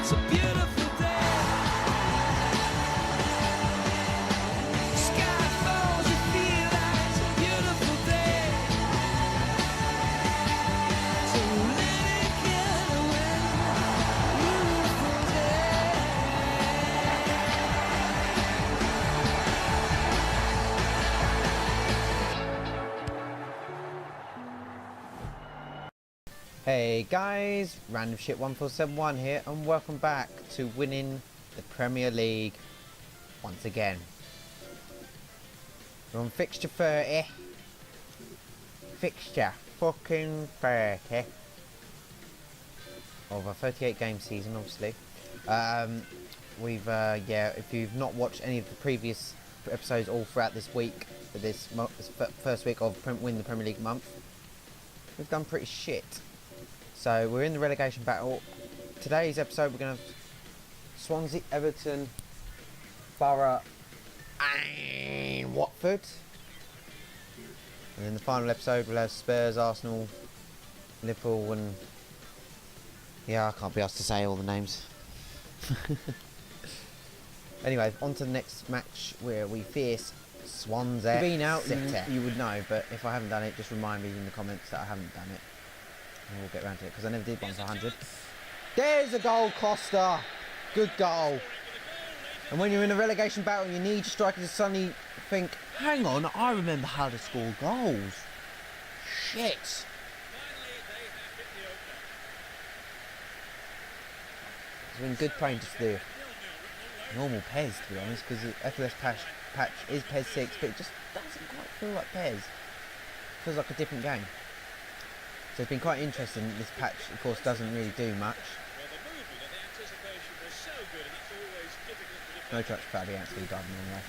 It's a beautiful day. Sky falls, you feel like it's a beautiful day. So let it get away. Beautiful day. Hey guys, Random Shit 1471 here, and welcome back to winning the Premier League once again. We're on fixture 30. Fixture fucking 30 of a 38 game season, obviously. Yeah, if you've not watched any of the previous episodes all throughout this week, this first week of win the Premier League month, we've done pretty shit. So we're in the relegation battle. Today's episode we're going to have Swansea, Everton, Borough and Watford. And then the final episode we'll have Spurs, Arsenal, Liverpool and... yeah, I can't be asked to say all the names. Anyway, on to the next match where we face Swansea. If you've been out, you would know, but if I haven't done it, just remind me in the comments that I haven't done it. And we'll get around to it, because I never did one for 100. There's a goal, Costa! Good goal. And when you're in a relegation battle, you need your strikers to suddenly think, hang on, I remember how to score goals. Shit. It's been good playing just the normal PES, to be honest, because the FLS patch is PES 6, but it just doesn't quite feel like PES. It feels like a different game. So it's been quite interesting. This patch, of course, doesn't really do much. No touch foul against the garden anyway.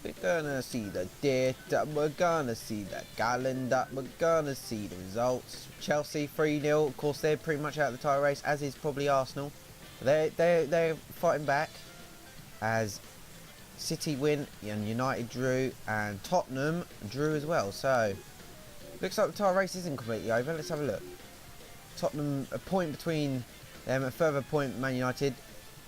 We're gonna see the data, we're gonna see the calendar, we're gonna see the results. Chelsea 3-0. Of course, they're pretty much out of the title race, as is probably Arsenal. They're fighting back. As City win and United drew, and Tottenham drew as well. So looks like the title race isn't completely over. Let's have a look. Tottenham, a point between them, a further point Man United.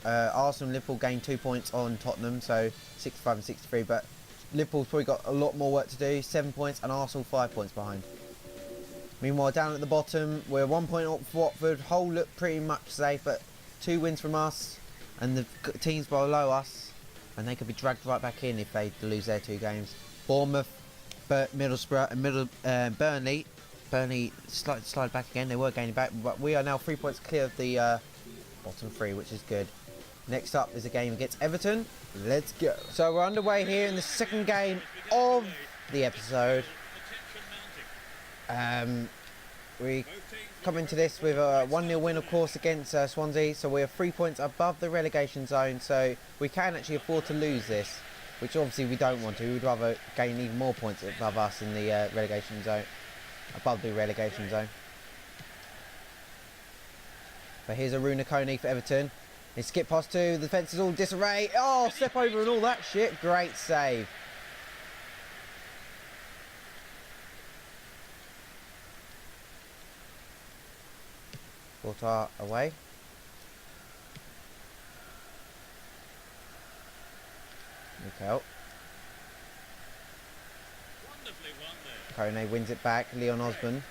Arsenal and Liverpool gained 2 points on Tottenham, so 65 and 63. But Liverpool's probably got a lot more work to do, 7 points, and Arsenal 5 points behind. Meanwhile, down at the bottom, we're 1 point up for Watford. Hull look pretty much safe, but 2 wins from us, and the teams below us, and they could be dragged right back in if they lose their 2 games. Bournemouth, Middlesbrough and Burnley slide back again. They were gaining back, but we are now 3 points clear of the bottom 3, which is good. Next up is a game against Everton. Let's go. So we're underway here in the second game of the episode. We come into this with a 1-0 win, of course, against Swansea. So we are 3 points above the relegation zone, so we can actually afford to lose this, which obviously we don't want to. We would rather gain even more points above us in the relegation zone, above the relegation zone. But here's a Runa Coney for Everton. He skip past 2, the defence is all disarray. Oh, step over and all that shit. Great save. Courtois away. Mikel. Kone wins it back. Leon Osborne.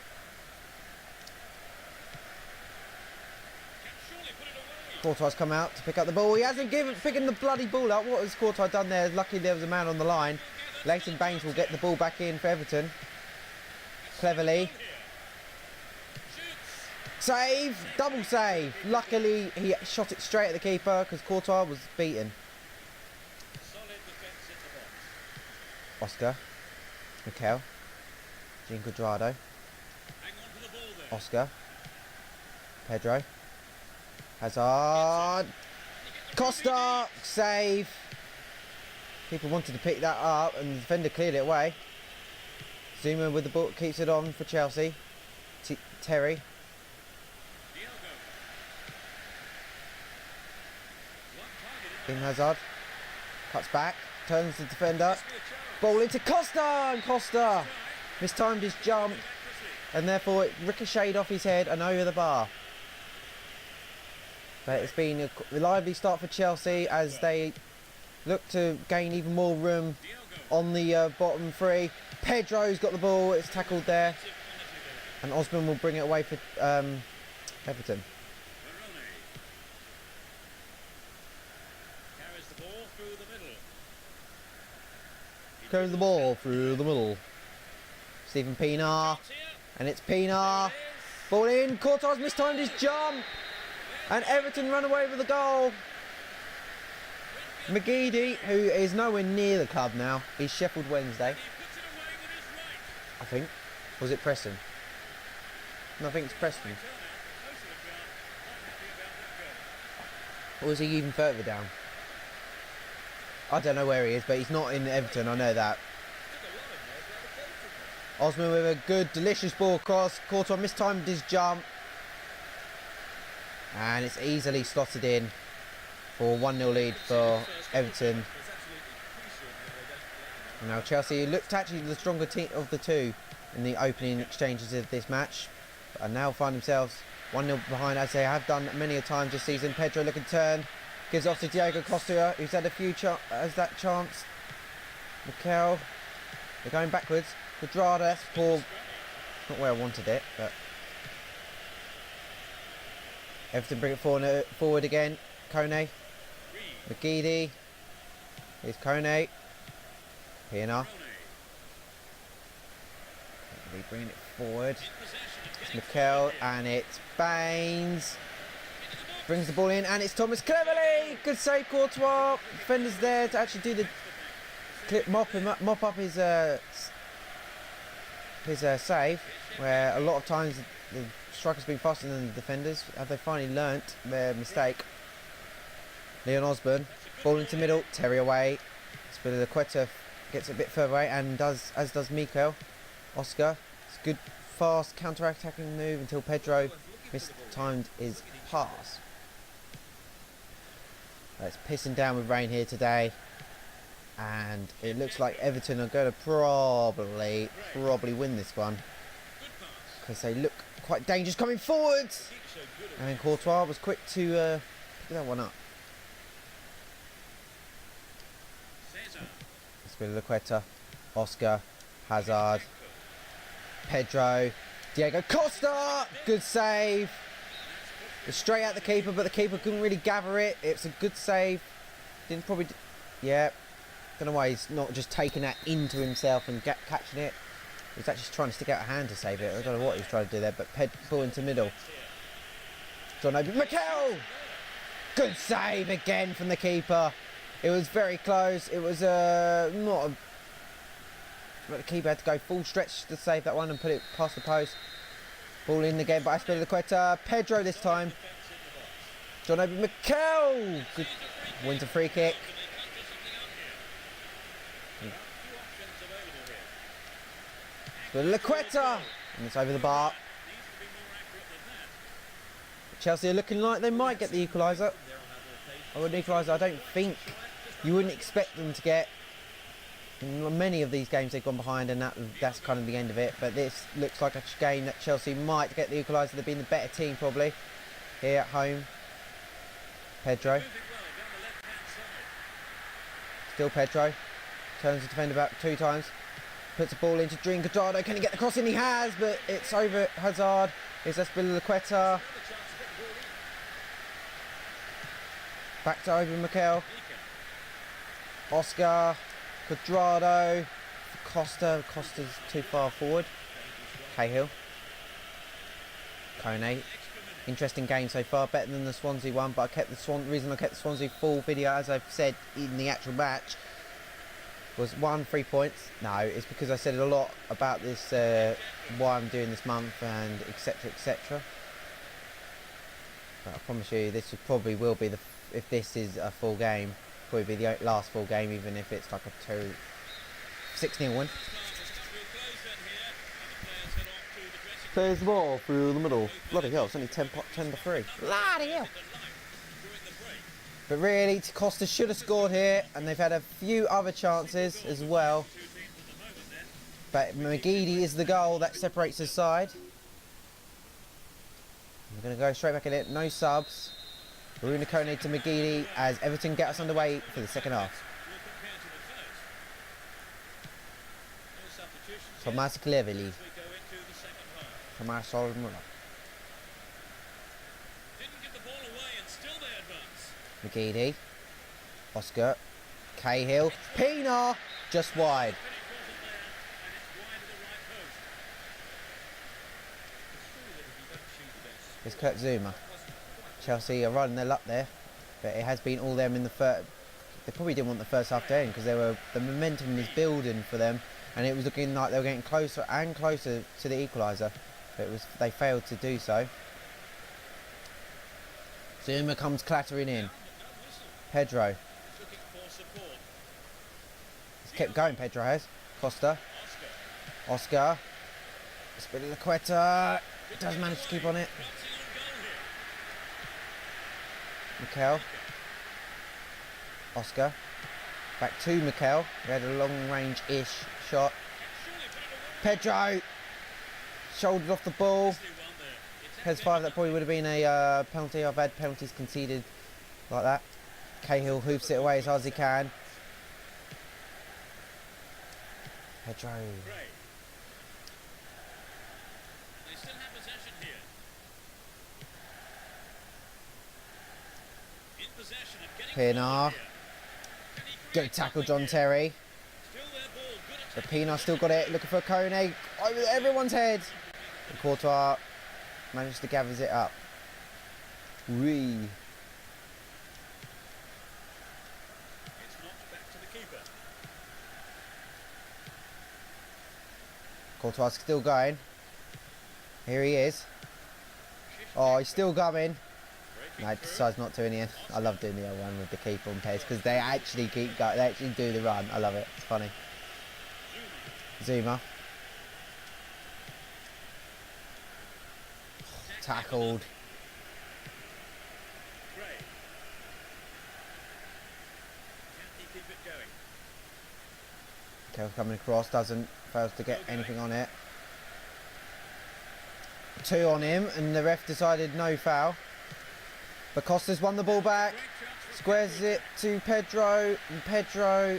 Courtois come out to pick up the ball. He hasn't picking the bloody ball up. What has Courtois done there? Luckily there was a man on the line. Leighton Baines will get the ball back in for Everton. Cleverly. Save! Double save! Luckily he shot it straight at the keeper because Courtois was beaten. Oscar. Mikel. Jean Cuadrado. Oscar. Pedro. Hazard. Costa! Save! People wanted to pick that up and the defender cleared it away. Zuma with the ball, keeps it on for Chelsea. Terry. Hazard cuts back, turns the defender, ball into Costa, and Costa mistimed his jump, and therefore it ricocheted off his head and over the bar. But it's been a lively start for Chelsea as they look to gain even more room on the bottom three. Pedro's got the ball, it's tackled there. And Osman will bring it away for Everton. Carries the ball through the middle. Stephen Pienaar. And it's Pienaar. Ball in. Courtois mistimed his jump. And Everton run away with the goal. McGeady, who is nowhere near the club now, is Sheffield Wednesday. I think. Was it Preston? No, I think it's Preston. Or was he even further down? I don't know where he is, but he's not in Everton, I know that. Osman with a good, delicious ball across. Courtois mistimed his jump. And it's easily slotted in for a 1-0 lead for Everton. And now Chelsea looked actually the stronger team of the two in the opening exchanges of this match. And now find themselves 1-0 behind, as they have done many a time this season. Pedro looking turn. Gives off to Diego Costa, who's had a few has that chance. Mikel. They're going backwards. Quadrado, that's poor. Not where I wanted it, but Everton bring it forward again. Kone. McGeady. Here's Kone. Pienaar. They bring it forward. It's Mikel and it's Baines. Brings the ball in and it's Thomas cleverly. Good save, Courtois. Defender's there to actually do the mop up his save. Where a lot of times the striker's been faster than the defenders. Have they finally learnt their mistake? Leon Osborne, ball into middle, Terry away. Spilicueta gets a bit further away and as does Mikel. Oscar, it's a good fast counter-attacking move until Pedro mistimed his pass. It's pissing down with rain here today, and it looks like Everton are going to probably win this one because they look quite dangerous coming forward. And Courtois was quick to pick that one up. Spilicueta, Oscar, Hazard, Pedro, Diego Costa, good save. It's straight at the keeper, but the keeper couldn't really gather it. It's a good save. Didn't probably, yeah. Don't know why he's not just taking that into himself and catching it. He's actually trying to stick out a hand to save it. I don't know what he was trying to do there, but ball into middle. John Obi, Mikel! Good save again from the keeper. It was very close. It was not a... But the keeper had to go full stretch to save that one and put it past the post. Ball in again by Spilicueta. Pedro this time. John Obi, Mikel! Good. Wins a free kick. Spilicueta! And it's over the bar. Chelsea are looking like they might get the equaliser. I don't think you wouldn't expect them to get. In many of these games they've gone behind and that's kind of the end of it, but this looks like a game that Chelsea might get the equaliser. They've been the better team probably here at home. Pedro. Still Pedro. Turns the defender about 2 times. Puts the ball into Dream Quadrado. Can he get the cross in? He has, but it's over Hazard. Here's Spilicueta. Back to Obi Mikel. Oscar. Quadrado. Costa. Costa's too far forward. Cahill. Kone. Interesting game so far. Better than the Swansea one, but I kept the reason I kept the Swansea full video, as I've said in the actual match, was 3 points. No, it's because I said a lot about this, why I'm doing this month and etc, etc. But I promise you, this probably will be if this is a full game, probably be the last full game, even if it's like a 6-0 win. Plays the ball through the middle. Bloody hell, it's only 10 to 3. Bloody hell. But really, Costa should have scored here, and they've had a few other chances as well. But McGeady is the goal that separates the side. We're going to go straight back in it. No subs. Bruno Kone to McGeady as Everton get us underway for the second half. Thomas Cleverley. Thomas Olmuller. McGeady. Oscar. Cahill. Pina! Just wide. It's Kurt Zuma. Chelsea are running their luck there, but it has been all them in the first. They probably didn't want the first half to end because the momentum was building for them, and it was looking like they were getting closer and closer to the equaliser. But they failed to do so. Zuma comes clattering in. Pedro. He's kept going. Pedro has. Costa. Oscar. Spiliqueta does manage to keep on it. Mikel. Oscar. Back to Mikel. He had a long range-ish shot. Pedro. Shouldered off the ball. PES 5, that probably would have been a penalty. I've had penalties conceded like that. Cahill hoops it away as hard as he can. Pedro. They still have possession here. In possession and getting Pienaar. Good tackle, John Terry. But Pienaar still got it. Looking for Kone. Over everyone's head. And Courtois managed to gather it up. Wee. It's knocked back to the keeper. Courtois still going. Here he is. Oh, he's still going. No, he decides not to in the end. I love doing the other one with the keeper on PES because they actually keep going. They actually do the run. I love it. It's funny. Zuma. Tackled. Kel coming across, fails to get anything on it. 2 on him, and the ref decided no foul. But Costa's won the ball back, squares it to Pedro, and Pedro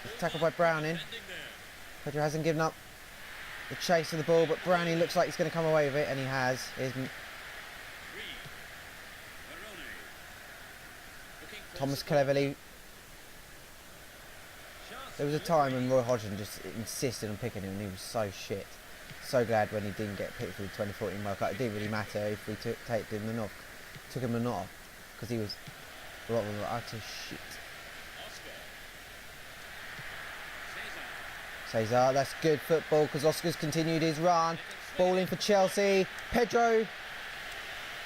is tackled by Browning. Pedro hasn't given up the chase of the ball, but Browning looks like he's going to come away with it, and he has. Thomas Cleverley. There was a time when Roy Hodgson just insisted on picking him, and he was so shit. So glad when he didn't get picked for the 2014 World Cup. It didn't really matter if we took him or not, because he was a lot of utter shit. Cesar, that's good football because Oscar's continued his run. Ball in for Chelsea. Pedro.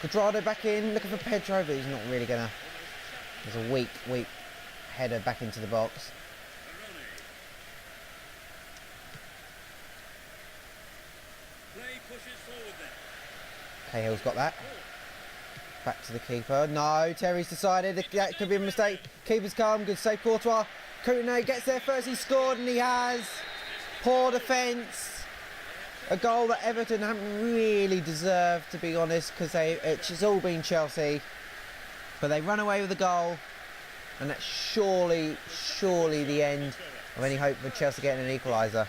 Quadrado back in, looking for Pedro, but he's not really gonna. There's a weak header back into the box. Cahill's got that. Back to the keeper. No, Terry's decided that could be a mistake. Keeper's calm, good save Courtois. Kone gets there first, he scored and he has. Poor defence. A goal that Everton haven't really deserved, to be honest, because it's all been Chelsea. But they run away with the goal, and that's surely the end of any hope for Chelsea getting an equaliser.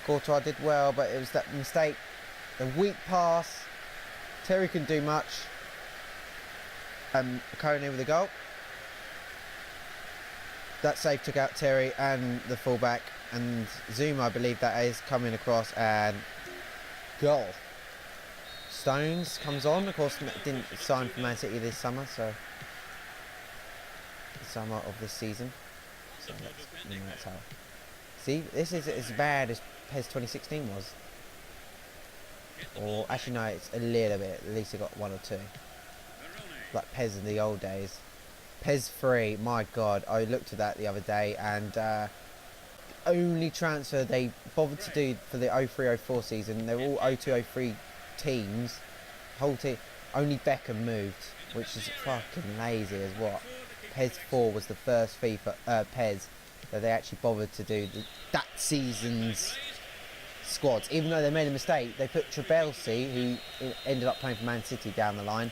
Courtois did well, but it was that mistake, the weak pass. Terry couldn't do much. Kone with the goal. That save took out Terry and the fullback, and Zuma, I believe that is coming across, and goal. Stones comes on, of course, didn't sign for Man City this summer, so the summer of this season. So that's how. See, this is as bad as PES 2016 was. Or actually no, it's a little bit. At least it got 1 or 2. Like PES in the old days. PES 3, my god, I looked at that the other day, and only transfer they bothered to do for the 03-04 season, they were all 02-03 teams, whole team, only Beckham moved, which is fucking lazy as what. PES 4 was the first FIFA PES that they actually bothered to do that season's squads. Even though they made a mistake, they put Trabelsi, who ended up playing for Man City, down the line.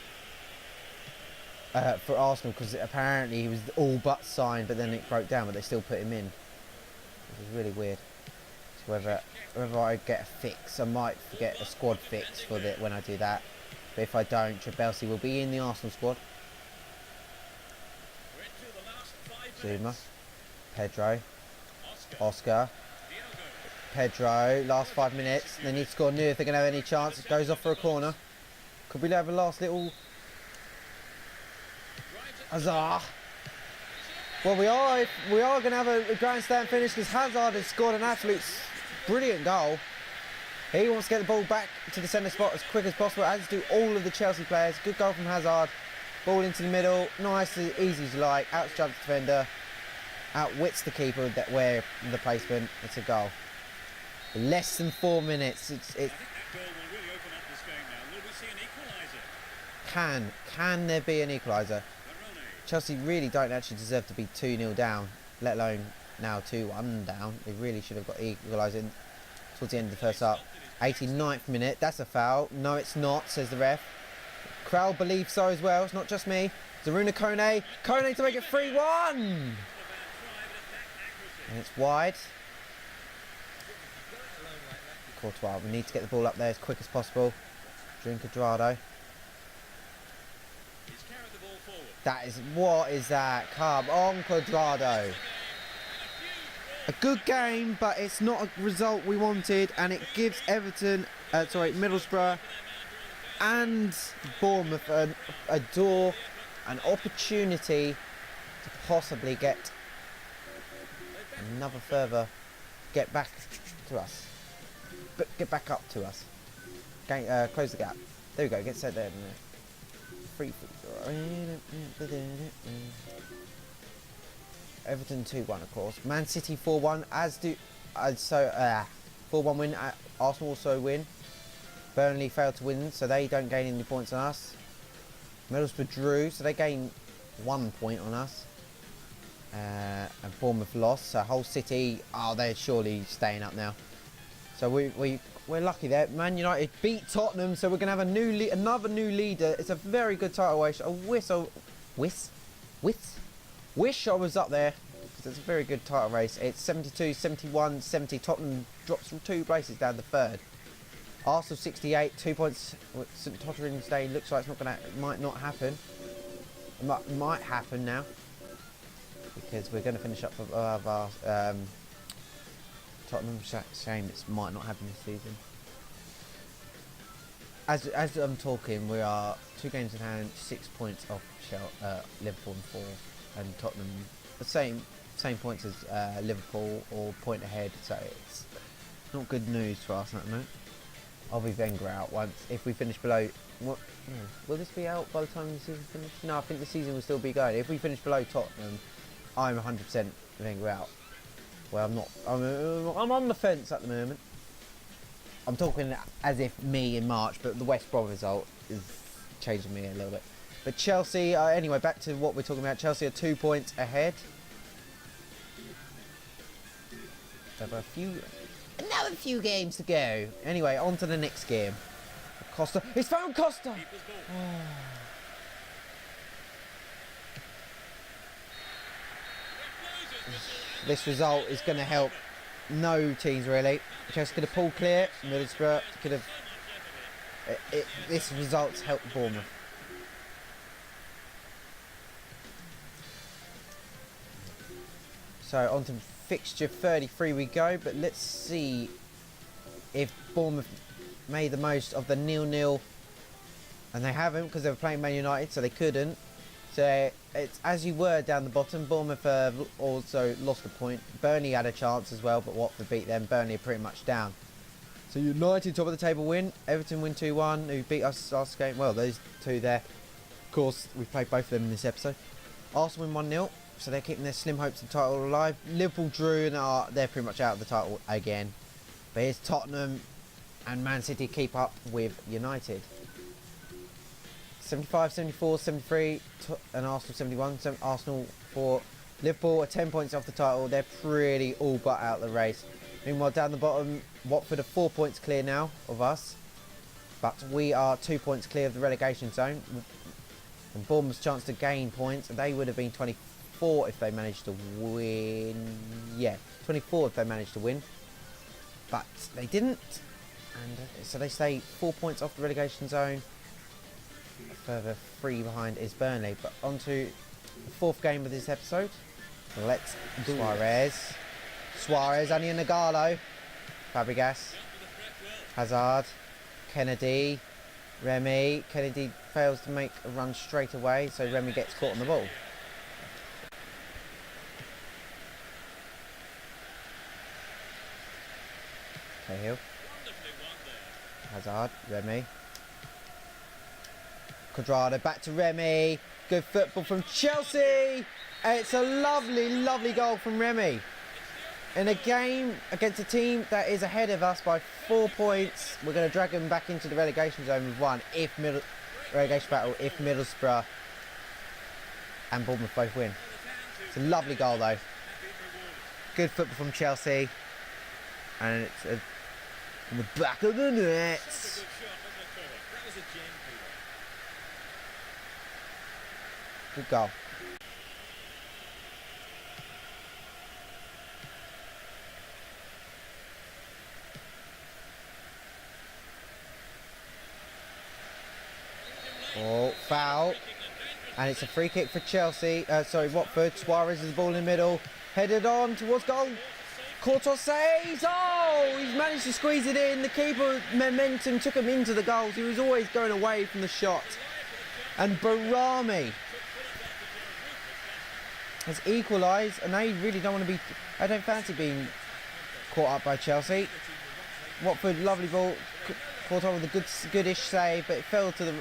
for Arsenal, because apparently he was all but signed, but then it broke down, but they still put him in. Which is really weird. So whether I get a fix, I might get a squad fix for that when I do that. But if I don't, Chelsea will be in the Arsenal squad. Zuma, Pedro, Oscar, Pedro, last 5 minutes. They need to score new if they're going to have any chance. It goes off for a corner. Could we have a last little... Hazard. Well, we are going to have a grandstand finish because Hazard has scored an absolute brilliant goal. He wants to get the ball back to the centre spot as quick as possible, as do all of the Chelsea players. Good goal from Hazard. Ball into the middle, nice, easy as you like. Outjumps the defender, outwits the keeper where the placement. It's a goal. Less than 4 minutes. Can there be an equaliser? Chelsea really don't actually deserve to be 2-0 down, let alone now 2-1 down. They really should have got equalising towards the end of the first half. 89th minute, that's a foul. No, it's not, says the ref. Crowd believes so as well, it's not just me. Zaruna Kone to make it 3-1! And it's wide. Courtois, we need to get the ball up there as quick as possible. Drink Quadrado. What is that? Come on, Quadrado. A good game, but it's not a result we wanted, and it gives Middlesbrough and Bournemouth a door, an opportunity to possibly get another further, get back to us, but get back up to us. Close the gap. There we go. Get set there. Free. Everton 2-1, of course. Man City 4-1, 4-1 win. Arsenal also win. Burnley failed to win, so they don't gain any points on us. Middlesbrough drew, so they gain 1 point on us. And Bournemouth lost, so Hull City, they're surely staying up now. So we're lucky there. Man United beat Tottenham, so we're going to have another new leader. It's a very good title race. I wish I was up there, because it's a very good title race. It's 72, 71, 70. Tottenham drops from 2 places down to 3rd. Arsenal 68, 2 points. St Tottering's Day looks like it might not happen. It might happen now, because we're going to finish up above our Tottenham. Shame it might not happen this season. As I'm talking, we are 2 games in hand, 6 points off Liverpool and 4, and Tottenham the same points as Liverpool, or point ahead. So it's not good news for us at the moment. I'll be Wenger out once if we finish below. Will this be out by the time the season finishes? No, I think the season will still be going. If we finish below Tottenham, I'm 100% Wenger out. Well, I'm not. I'm on the fence at the moment. I'm talking as if me in March, but the West Brom result is changing me a little bit. But Chelsea, anyway, back to what we're talking about. Chelsea are 2 points ahead. Another few games to go. Anyway, on to the next game. Costa. It's found Costa! This result is going to help no teams really. Just going to pull clear. Middlesbrough could have. This result's helped Bournemouth. So on to fixture 33 we go, but let's see if Bournemouth made the most of the 0-0, and they haven't, because they were playing Man United, so they couldn't. So it's as you were down the bottom. Bournemouth also lost a point. Burnley had a chance as well, but Watford beat them. Burnley are pretty much down. So United top of the table win. Everton win 2-1, who beat us last game. Well, those two there. Of course, we've played both of them in this episode. Arsenal win 1-0. So they're keeping their slim hopes of the title alive. Liverpool drew, and they're pretty much out of the title again. But here's Tottenham and Man City keep up with United. 75, 74, 73, and Arsenal 71. Arsenal 4. Liverpool are 10 points off the title. They're pretty all but out of the race. Meanwhile, down the bottom, Watford are 4 points clear now of us. But we are 2 points clear of the relegation zone. And Bournemouth's chance to gain points, they would have been 24 if they managed to win. Yeah, 24 if they managed to win. But they didn't. And so they stay 4 points off the relegation zone. A further 3 behind is Burnley. But on to the 4th game of this episode. Let's do Suarez. Suarez, Aniel Nagalo. Fabregas. Hazard. Kennedy. Remy. Kennedy fails to make a run straight away, so Remy gets caught on the ball. Cahill. Hazard. Remy. Quadrado back to Remy. Good football from Chelsea. It's a lovely, lovely goal from Remy. In a game against a team that is ahead of us by 4 points, we're going to drag them back into the relegation zone with 1 if relegation battle if Middlesbrough and Bournemouth both win. It's a lovely goal though. Good football from Chelsea, and it's in the back of the net. Good goal. Oh, foul. And it's a free kick for Chelsea. Watford. Suarez is the ball in the middle. Headed on towards goal. Courtois saves. Oh, he's managed to squeeze it in. The keeper momentum took him into the goals. He was always going away from the shot. And Barami has equalised. And they really don't want to be... I don't fancy being caught up by Chelsea. Watford, lovely ball. Courtois with a goodish save, but it fell to the...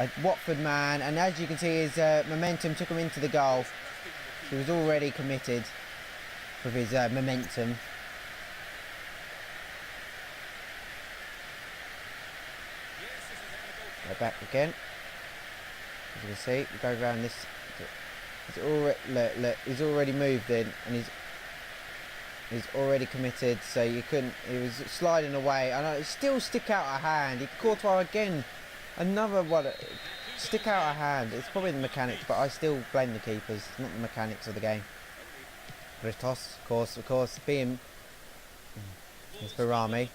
A Watford man, and as you can see, his momentum took him into the goal. He was already committed with his momentum. Go back again. As you can see, we go around this. He's already look. He's already moved in, and he's already committed. So you couldn't. He was sliding away, and it still stick out a hand. He Courtois again. Another one, stick out a hand. It's probably the mechanics, but I still blame the keepers, not the mechanics of the game. Britos, of course, being... It's Barami.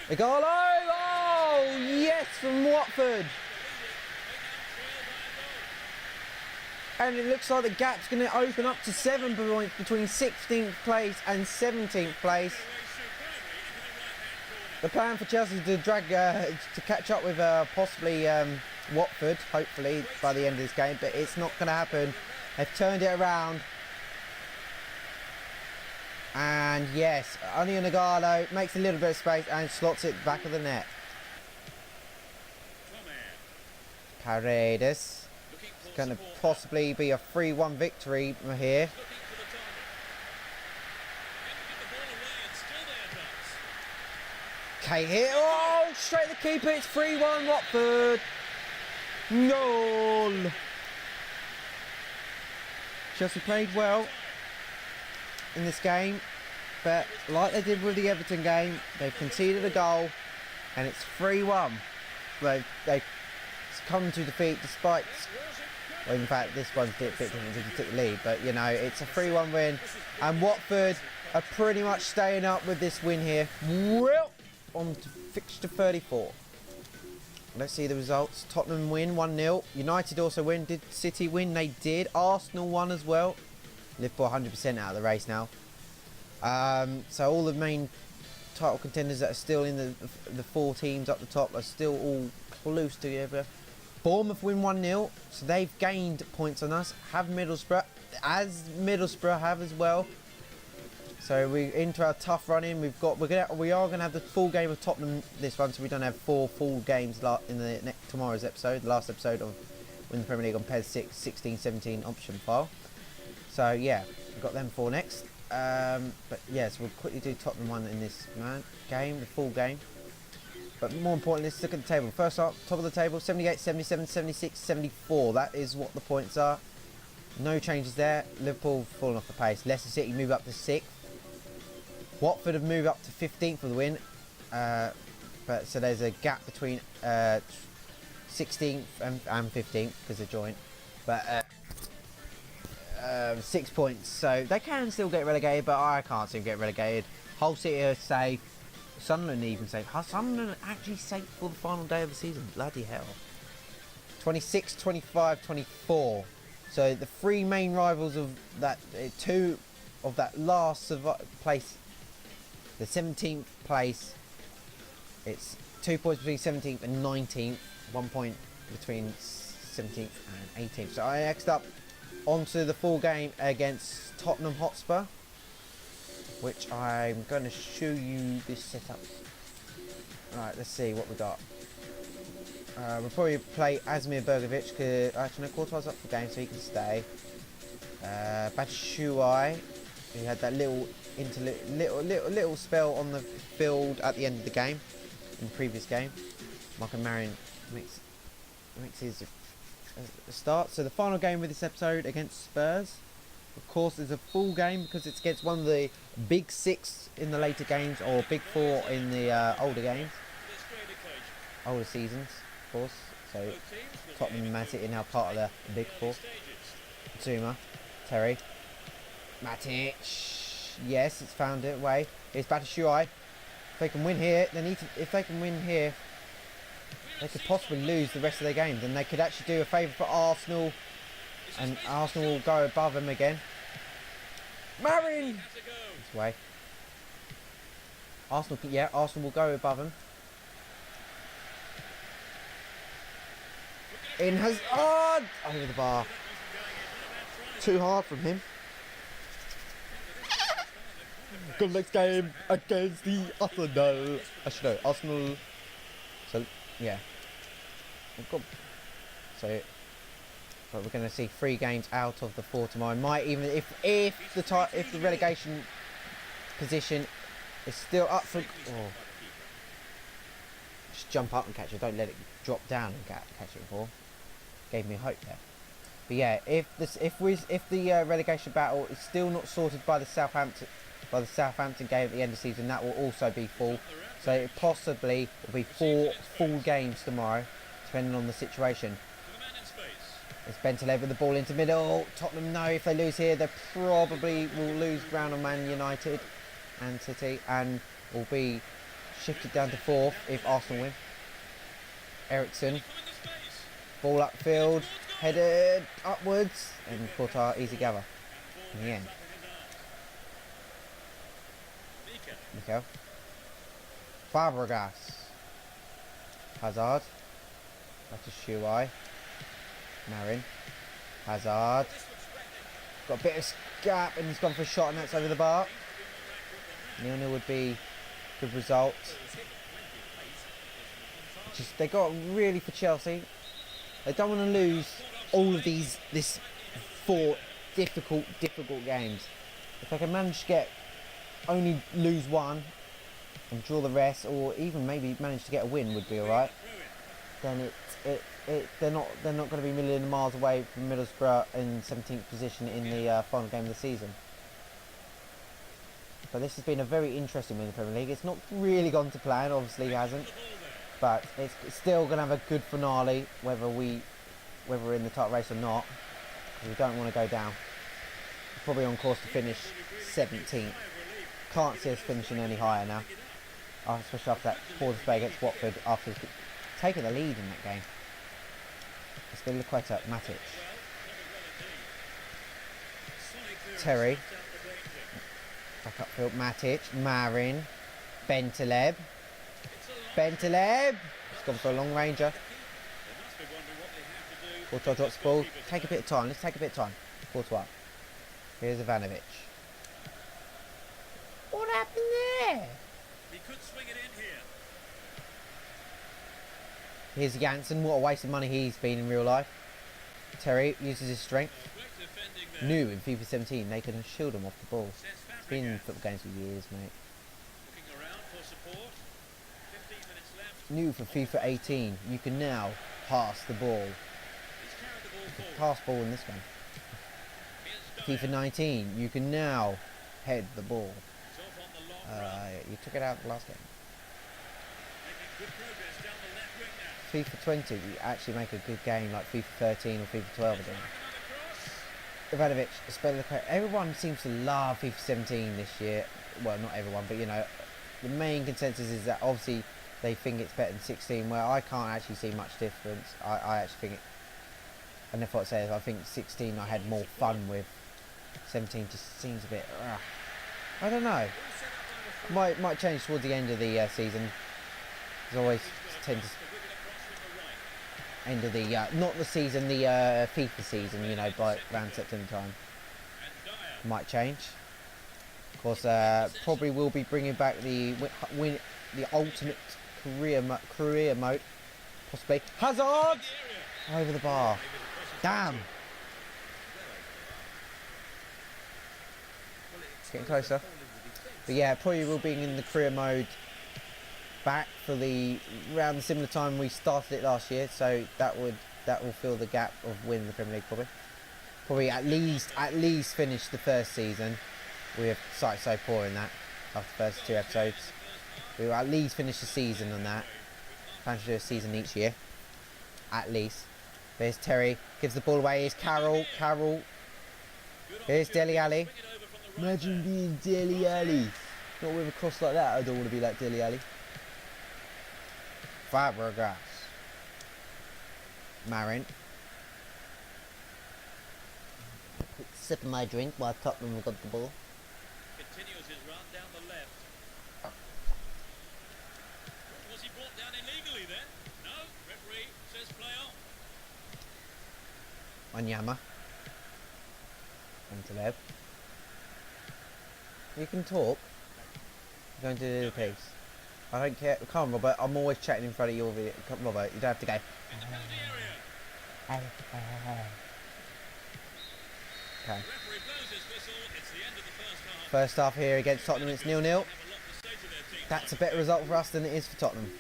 Igalo! Oh, yes, from Watford! And it looks like the gap's going to open up to 7 points between 16th place and 17th place. The plan for Chelsea is to drag to catch up with possibly Watford, hopefully by the end of this game, but it's not going to happen. They've turned it around. And yes, Aniel Nagalo makes a little bit of space and slots it back of the net. Paredes. Going to possibly be a 3-1 victory here. Cahill, oh, straight the keeper, it's 3-1 Watford. Goal. Chelsea played well in this game, but like they did with the Everton game, they've conceded a goal, and it's 3-1. They've come to defeat despite... Well, in fact, this one's a bit different because you took the lead, but you know, it's a 3-1 win, and Watford are pretty much staying up with this win here. Well, on to fixture 34. Let's see the results. Tottenham win 1-0. United also win. Did City win? They did. Arsenal won as well. Liverpool 100% out of the race now. So all the main title contenders that are still in the 4 teams up the top are still all close together. Bournemouth win 1-0, so they've gained points on us. Have Middlesbrough, as Middlesbrough have as well. So we're into our tough run in. We are gonna have the full game of Tottenham this one, so we don't have 4 full games in the tomorrow's episode, the last episode of Win the Premier League on PES 16-17 option file. So yeah, we've got them 4 next. But yeah, so we'll quickly do Tottenham 1 in this game, the full game. But more importantly, let's look at the table. First up, top of the table, 78, 77, 76, 74. That is what the points are. No changes there. Liverpool falling off the pace. Leicester City move up to 6th. Watford have moved up to 15th for the win. But so there's a gap between 16th and 15th because they're joint. But 6 points, so they can still get relegated, but I can't see them get relegated. Hull City are safe. Sunderland even safe. Sunderland are actually safe for the final day of the season. Bloody hell. 26, 25, 24. So the three main rivals of that, two of that last place, the 17th place, it's 2 points between 17th and 19th, 1 point between 17th and 18th. So I next up onto the full game against Tottenham Hotspur, which I'm going to show you this setup. Right, let's see what we got. We'll probably play Asmir Bergovic, because actually no, Courtois up for game, so he can stay. Batshuayi, who had that little spell on the field at the end of the game, in the previous game. Michael Marion makes his start. So the final game with this episode against Spurs, of course, is a full game because it's against one of the big six in the later games, or big four in the older seasons, of course. So Tottenham and Man City are now part of the big four. Zuma, Terry, Matic. Yes, it's found it way. It's Batshuayi. If they can win here, they need to. If they can win here, they could possibly lose the rest of their games, and they could actually do a favour for Arsenal, and Arsenal will go above them again. Marin! This way. Arsenal will go above them. In Hazard! Over the bar. Too hard from him. Good next game against the Arsenal. Actually, no, Arsenal. So, yeah. So, but we're going to see 3 games out of the 4 tomorrow. Might even if the relegation position is still up for. Oh, just jump up and catch it. Don't let it drop down and catch it. For gave me hope there. But yeah, if the relegation battle is still not sorted by the Southampton game at the end of the season, that will also be full. So it possibly will be 4 full games tomorrow, depending on the situation. It's Bentaleb with the ball into middle. Tottenham know if they lose here, they probably will lose ground on Man United and City, and will be shifted down to 4th if Arsenal win. Ericsson, ball upfield, headed upwards, and Courtois easy gather in the end. Mikel. Fabregas. Hazard. Batshuayi. Marin. Hazard. Got a bit of gap and he's gone for a shot and that's over the bar. 0-0 would be good result. They got really for Chelsea. They don't want to lose all of this 4 difficult games. If they can manage to get only lose 1 and draw the rest, or even maybe manage to get a win would be alright. Then they're not going to be a million miles away from Middlesbrough in 17th position in the final game of the season. But this has been a very interesting win in the Premier League. It's not really gone to plan, obviously it hasn't, but it's still going to have a good finale, whether we're in the title race or not. We don't want to go down. We're probably on course to finish 17th. Can't see us finishing any higher now, especially after that poor display against Watford, after taking the lead in that game. It's been Liqueta, Matic, Terry, back upfield, Matic, Marin, Bentaleb, he's gone for a long ranger. Courtois drops the ball. Take a bit of time. Let's take a bit of time. Courtois. Here's Ivanovic. What happened there? He could swing it in here. Here's Janssen. What a waste of money he's been in real life. Terry uses his strength. New in FIFA 17. They can shield him off the ball. It's been in football games for years, mate. Looking around for support. 15 minutes left. New for FIFA 18. You can now pass the ball. He's carried the ball forward. Pass ball in this one. FIFA 19. You can now head the ball. He's off on the long run. You took it out last game. Making FIFA 20, you actually make a good game like FIFA 13 or FIFA 12 again. Ivanovic, everyone seems to love FIFA 17 this year. Well, not everyone, but you know, the main consensus is that obviously they think it's better than 16, where I can't actually see much difference. I actually think it, and if what it says, I think 16 I had more fun with. 17 just seems a bit, I don't know. Might change towards the end of the season. As always tend to end of the not the season, the FIFA season. You know, by around September time, might change. Of course, probably will be bringing back the ultimate career mode, possibly. Hazard over the bar. Damn. It's getting closer. But yeah, probably will be in the career mode back for the around the similar time we started it last year. So that will fill the gap of winning the Premier League probably. Probably at least finish the first season. We have started so poor in that after the first 2 episodes. We will at least finish the season on that. Plan to do a season each year. At least. There's Terry. Gives the ball away. Here's Carroll. Here's Dele Alli. Imagine being Dele Alli. Not with a cross like that. I don't want to be like Dele Alli. Fabregas. Marin. Quick sip of my drink while Tottenham got the ball. Continues his run down the left. Was he brought down illegally then? No, referee says play on. Wanyama. Antalev. You can talk. You're going to do the piece. I don't care. Come on, Robert. I'm always chatting in front of your video. Come on, Robert. You don't have to go. Okay. First half here against Tottenham. It's 0-0. That's a better result for us than it is for Tottenham.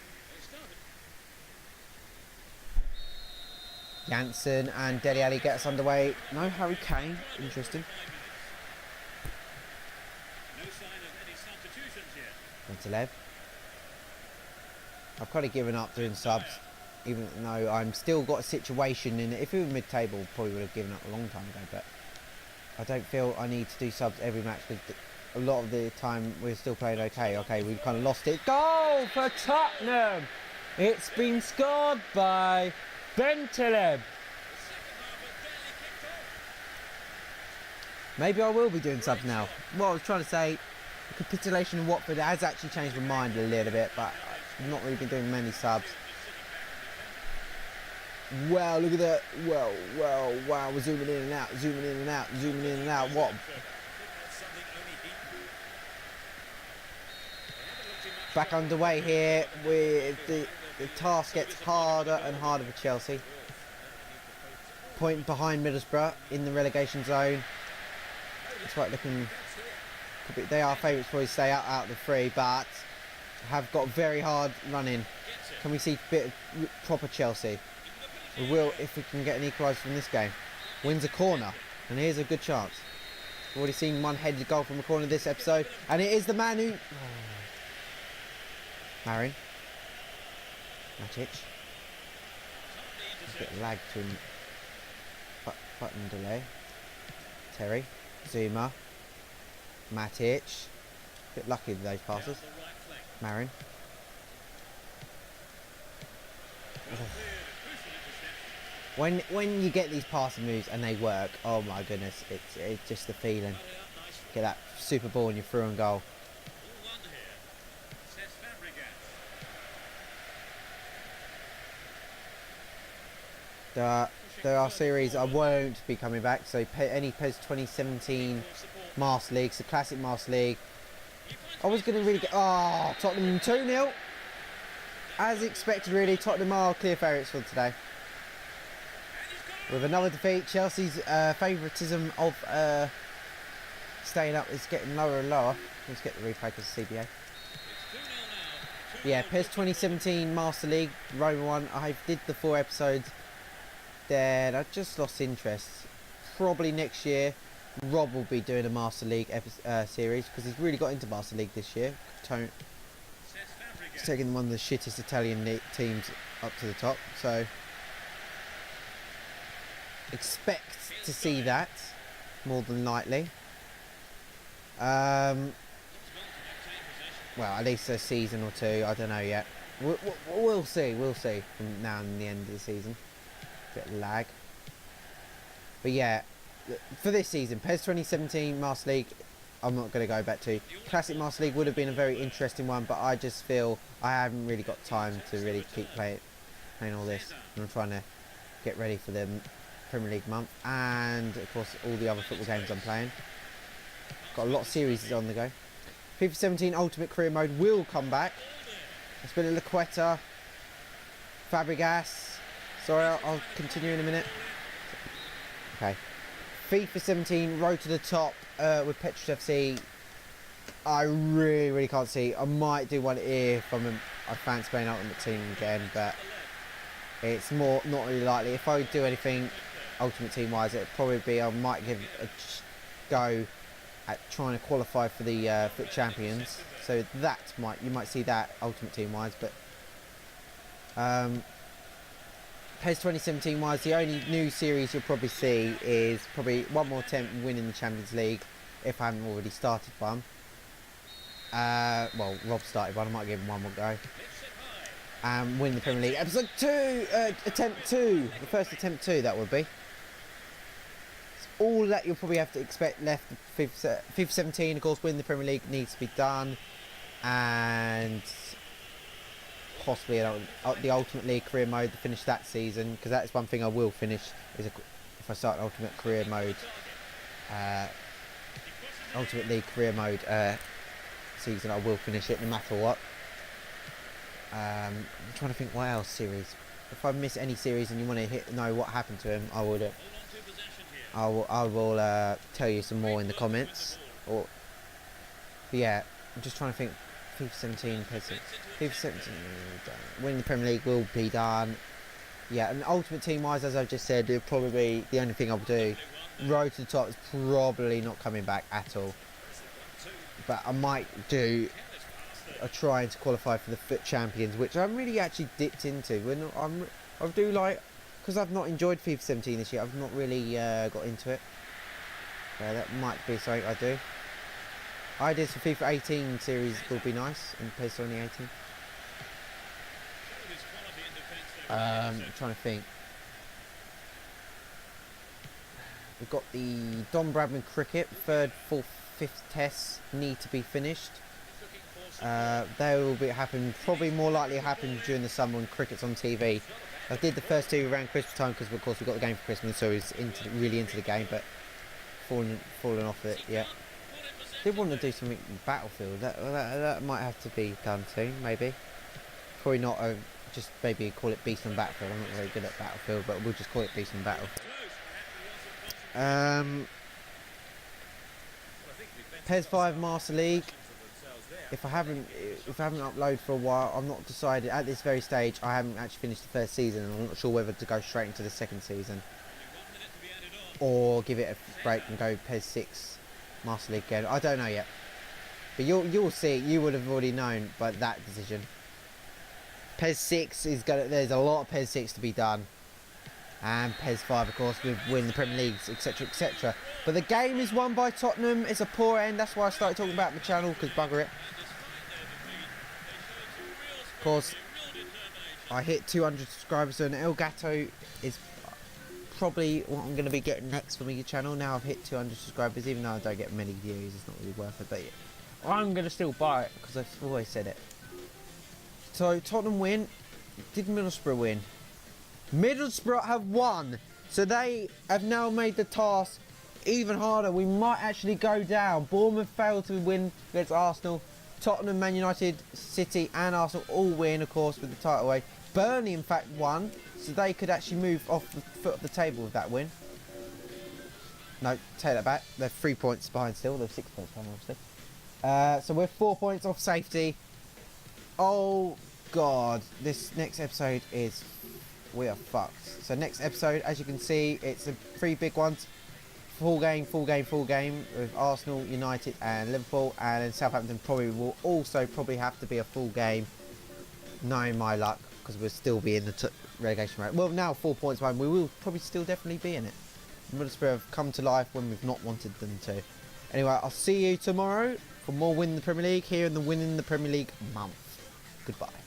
Janssen and Dele Alli get us underway. No Harry Kane. Interesting. Antalev. I've kind of given up doing subs, even though I'm still got a situation in it. If we were mid-table, probably would have given up a long time ago, but I don't feel I need to do subs every match because a lot of the time we're still playing okay. Okay, we've kind of lost it. Goal for Tottenham! It's been scored by Bentaleb. Maybe I will be doing subs now. What I was trying to say, the capitulation of Watford has actually changed my mind a little bit, but I've not really been doing many subs. Wow, look at that. Wow. We're zooming in and out. What? Back underway here. The task gets harder and harder for Chelsea. Point behind Middlesbrough in the relegation zone. It's like looking. They are favourites for to stay out of the 3, but have got very hard running. Can we see a bit of proper Chelsea? We will if we can get an equaliser from this game. Wins a corner, and here's a good chance. We've already seen one headed goal from a corner this episode, and it is the man who. Marin. Matic. A bit of lag to him. Button delay. Terry. Zuma. Matic. A bit lucky with those passes. Marin. When you get these passing moves and they work, oh my goodness, it's just the feeling. Get that super ball and you're through and goal. There are series I won't be coming back, so any PES 2017 Master League, the classic Master League. I was going to really get... Oh, Tottenham 2-0. As expected, really, Tottenham are clear favourites for today. With another defeat, Chelsea's favouritism of staying up is getting lower and lower. Let's get the replay because of CBA. Yeah, PES 2017 Master League, Roma 1. I did the 4 episodes. Then I just lost interest. Probably next year, Rob will be doing a Master League series because he's really got into Master League this year. It's taking one of the shittest Italian teams up to the top, so expect to see that more than likely. Well, at least a season or two. I don't know yet. We'll see. We'll see from now and the end of the season. Bit of lag, but yeah, for this season, PES 2017 Master League, I'm not going to go back to. Classic Master League would have been a very interesting one, but I just feel I haven't really got time to really keep playing all this. And I'm trying to get ready for the Premier League month, and of course all the other football games I'm playing. Got a lot of series on the go. FIFA 17 Ultimate Career Mode will come back. It's been a Laqueta, Fabregas. Sorry, I'll continue in a minute. Okay. FIFA 17 Road to the Top with Petrus FC. I really can't see. I might do one if I fancy playing Ultimate Team again, but it's not really likely. If I do anything Ultimate Team wise, it'd probably be I might give a go at trying to qualify for the FUT Champions. So that you might see that Ultimate Team wise, but PES 2017 wise, the only new series you'll probably see is probably one more attempt winning the Champions League, if I haven't already started one. Well, Rob started one, I might give him one more go. And win the Premier League. Episode 2, attempt 2, the first attempt 2 that would be. It's all that you'll probably have to expect left. FIFA 17, of course, win the Premier League needs to be done. And possibly the Ultimate League career mode to finish that season, because that's one thing I will finish is if I start an Ultimate career mode, Ultimate League career mode season, I will finish it no matter what. I'm trying to think what else series. If I miss any series and you want to know what happened to him, I will tell you some more in the comments. But yeah, I'm just trying to think. FIFA 17, FIFA 17, winning the Premier League will be done. Yeah, and Ultimate Team wise, as I've just said, it'll probably be the only thing I'll do. Road to the Top is probably not coming back at all. But I might do a trying to qualify for the FUT Champions, which I'm really actually dipped into. I do like, because I've not enjoyed FIFA 17 this year, I've not really got into it. That might be something I do. Ideas for FIFA 18 series will be nice in PES 2018. I'm trying to think. We've got the Don Bradman cricket, 3rd, 4th, 5th tests need to be finished. They will probably more likely happen during the summer when cricket's on TV. I did the first 2 around Christmas time because of course we got the game for Christmas, so he's really into the game, but fallen off it. Yeah. Did want to do something in Battlefield. That might have to be done soon, maybe. Probably not. Just maybe call it Beast on Battlefield. I'm not very good at Battlefield, but we'll just call it Beast on Battlefield. PES 5 Master League. If I haven't uploaded for a while, I'm not decided at this very stage. I haven't actually finished the first season, and I'm not sure whether to go straight into the second season or give it a break and go PES 6. Master League again. I don't know yet, but you'll see. You would have already known by that decision. PES 6 is gonna. There's a lot of PES 6 to be done, and PES 5, of course, with win the Premier Leagues, etc., etc. But the game is won by Tottenham. It's a poor end. That's why I started talking about my channel, because bugger it. Of course, I hit 200 subscribers, and El Gato is probably what I'm going to be getting next for my channel. Now I've hit 200 subscribers, even though I don't get many views, it's not really worth it, but yeah, I'm going to still buy it because I've always said it. So Tottenham win. Did Middlesbrough win? Middlesbrough have won, so they have now made the task even harder. We might actually go down. Bournemouth failed to win against Arsenal. Tottenham, Man United, City and Arsenal all win, of course, with the title away. Burnley in fact won, so they could actually move off the foot of the table with that win. No, take that back. They're 3 points behind still. They're 6 points behind, obviously. So we're 4 points off safety. Oh God, this next episode is we are fucked. So next episode, as you can see, it's the 3 big ones. Full game with Arsenal, United and Liverpool, and then Southampton will also probably have to be a full game knowing my luck, because we'll still be in the relegation race. Well, now 4 points behind, we will probably still definitely be in it. Middlesbrough have come to life when we've not wanted them to. Anyway, I'll see you tomorrow for more Win the Premier League here in the Winning the Premier League month. Goodbye.